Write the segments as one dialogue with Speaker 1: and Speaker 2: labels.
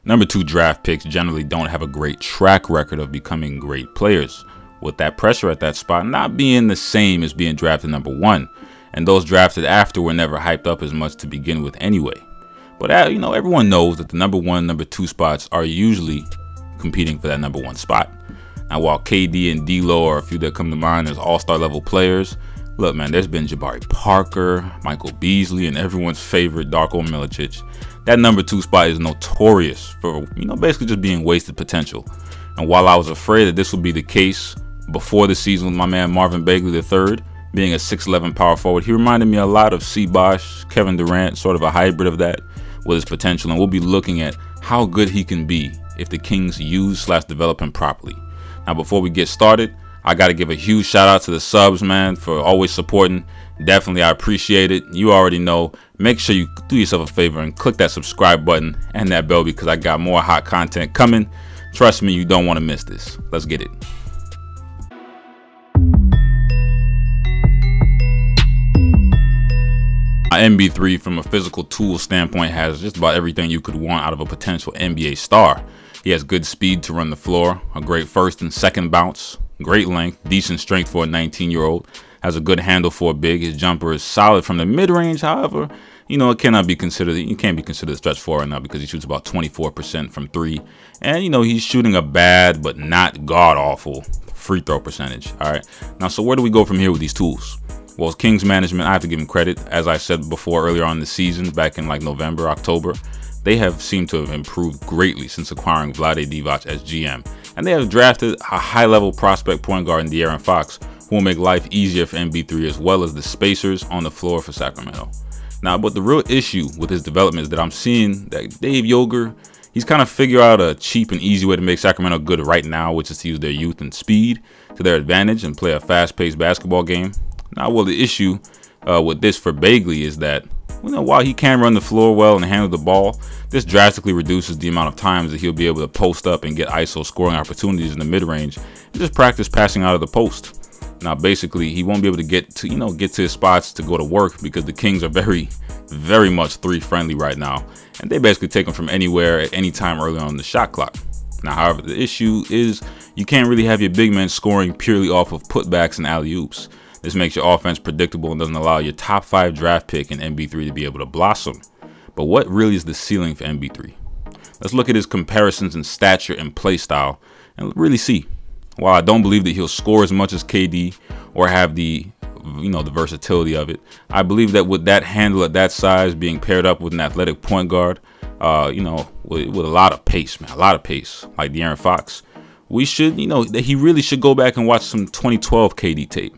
Speaker 1: Number 2 draft picks generally don't have a great track record of becoming great players, with that pressure at that spot not being the same as being drafted number 1, and those drafted after were never hyped up as much to begin with anyway. But everyone knows that the number 1, number 2 spots are usually competing for that number 1 spot. Now, while KD and D'Lo are a few that come to mind as all-star level players, look, man, there's been Jabari Parker, Michael Beasley, and everyone's favorite Darko Milicic. That number 2 spot is notorious for, basically just being wasted potential. And while I was afraid that this would be the case before the season with my man Marvin Bagley III, being a 6'11" power forward, he reminded me a lot of C. Bosh, Kevin Durant, sort of a hybrid of that with his potential. And we'll be looking at how good he can be if the Kings use/develop him properly. Now, before we get started, I got to give a huge shout out to the subs, man, for always supporting. Definitely, I appreciate it. You already know. Make sure you do yourself a favor and click that subscribe button and that bell, because I got more hot content coming. Trust me, you don't want to miss this. Let's get it. MB3, from a physical tool standpoint, has just about everything you could want out of a potential NBA star. He has good speed to run the floor, a great first and second bounce, great length, decent strength for a 19-year-old, has a good handle for a big. His jumper is solid from the mid-range. However, it can't be considered a stretch 4 right now, because he shoots about 24% from 3. And, he's shooting a bad but not god-awful free throw percentage. All right. Now, so where do we go from here with these tools? Well, as Kings management, I have to give him credit. As I said before, earlier on in the season, back in like November, October, they have seemed to have improved greatly since acquiring Vlade Divac as GM. And they have drafted a high-level prospect point guard in De'Aaron Fox, who will make life easier for MB3, as well as the spacers on the floor for Sacramento. Now, but the real issue with his development is that I'm seeing that Dave Yoger, he's kind of figured out a cheap and easy way to make Sacramento good right now, which is to use their youth and speed to their advantage and play a fast-paced basketball game. Now, well, the issue with this for Bagley is that, while he can run the floor well and handle the ball, this drastically reduces the amount of times that he'll be able to post up and get ISO scoring opportunities in the mid-range and just practice passing out of the post. Now, basically, he won't be able to get to his spots to go to work, because the Kings are very, very much 3-friendly right now, and they basically take him from anywhere at any time early on the shot clock. Now, however, the issue is you can't really have your big men scoring purely off of putbacks and alley-oops. This makes your offense predictable and doesn't allow your top 5 draft pick in MB3 to be able to blossom. But what really is the ceiling for MB3? Let's look at his comparisons in stature and play style and really see. While I don't believe that he'll score as much as KD or have the the versatility of it, I believe that with that handle at that size being paired up with an athletic point guard, with a lot of pace, man, a lot of pace, like De'Aaron Fox, we should, that he really should go back and watch some 2012 KD tape.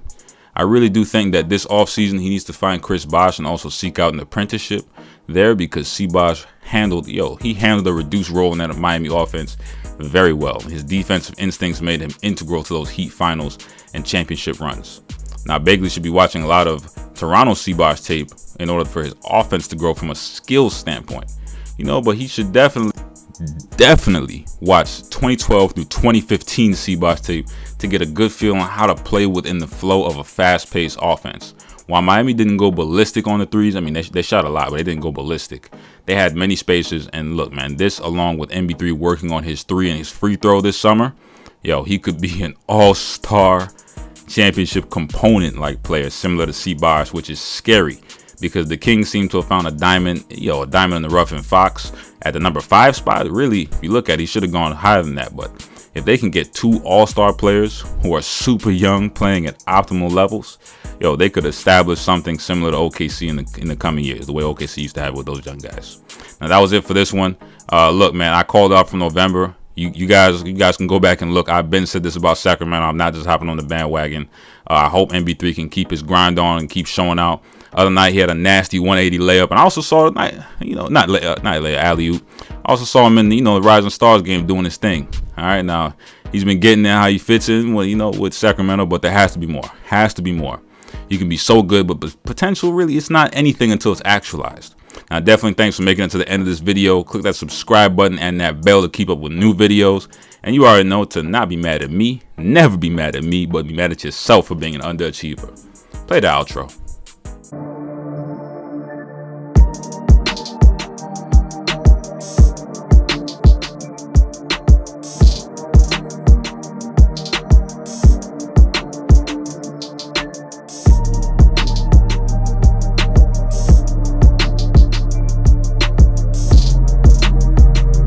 Speaker 1: I really do think that this offseason he needs to find Chris Bosh and also seek out an apprenticeship there, because C. Bosh handled a reduced role in that Miami offense very well. His defensive instincts made him integral to those Heat finals and championship runs. Now, Bagley should be watching a lot of Toronto C. Bosh tape in order for his offense to grow from a skills standpoint. But he should definitely watch 2012 through 2015 C. Bosh tape to get a good feel on how to play within the flow of a fast-paced offense. While Miami didn't go ballistic on the threes, I mean, they shot a lot, but they didn't go ballistic. They had many spacers, and look, man, this along with MB3 working on his 3 and his free throw this summer, he could be an all-star championship component-like player, similar to C. Bosh, which is scary, because the Kings seem to have found a diamond in the rough in Fox at the number 5 spot. Really, if you look at it, he should have gone higher than that. But if they can get 2 all-star players who are super young playing at optimal levels, they could establish something similar to OKC in the coming years, the way OKC used to have with those young guys. Now, that was it for this one. Look, man, I called out from November. You guys can go back and look. I've been said this about Sacramento. I'm not just hopping on the bandwagon. I hope MB3 can keep his grind on and keep showing out. Other night he had a nasty 180 layup, and I also saw alley-oop. I also saw him in the Rising Stars game doing his thing. All right, now he's been getting there how he fits in with Sacramento, but there has to be more. Has to be more. You can be so good, but potential really, it's not anything until it's actualized. Now, definitely thanks for making it to the end of this video. Click that subscribe button and that bell to keep up with new videos. And you already know to not be mad at me, never be mad at me, but be mad at yourself for being an underachiever. Play the outro.